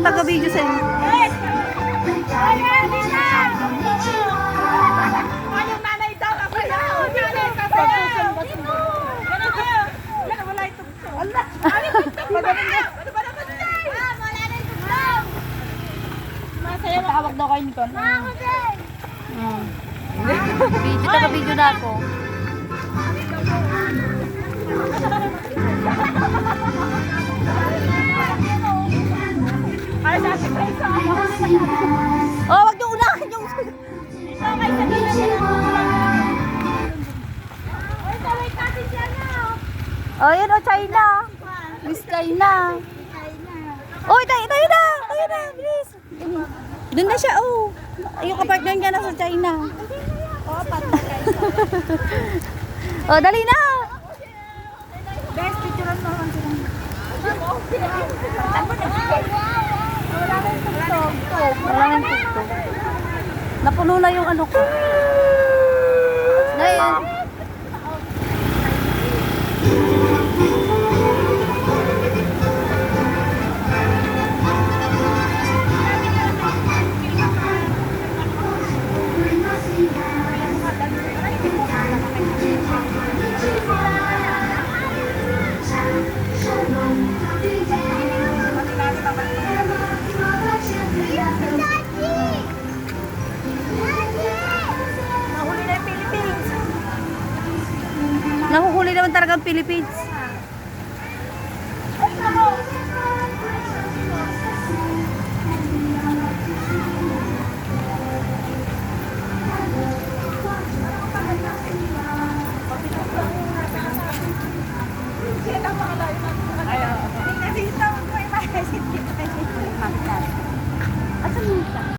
ang taga-video sa inyo. Anong nanay daw ako yan? Nanay ka ba yan? Ganun kayo. Yan, wala itong tugtog. Allah! Ano ba naman yan? Wala na yung tugtog. Masaya mo. Tawag daw kayo nito. Video, taga-video na ako. Ay, dati ko isa. Oh, wag niyo unahin yung... Ito, may sabihin na. Ay, tawag kasi siya na. Oh, yun oh, China. Miss China. Oh, tayo na. Tayo na, bilis. Doon na siya, oh. Yung kapartner niya nasa China. Oh, patay kayo. Oh, dali na. Best picturean mo naman sila. Wala nang TikTok. Napuno na yung ano ko. Ngayon. Nahuli na yung Philippines. Nahuhuli naman talaga ang Philippines.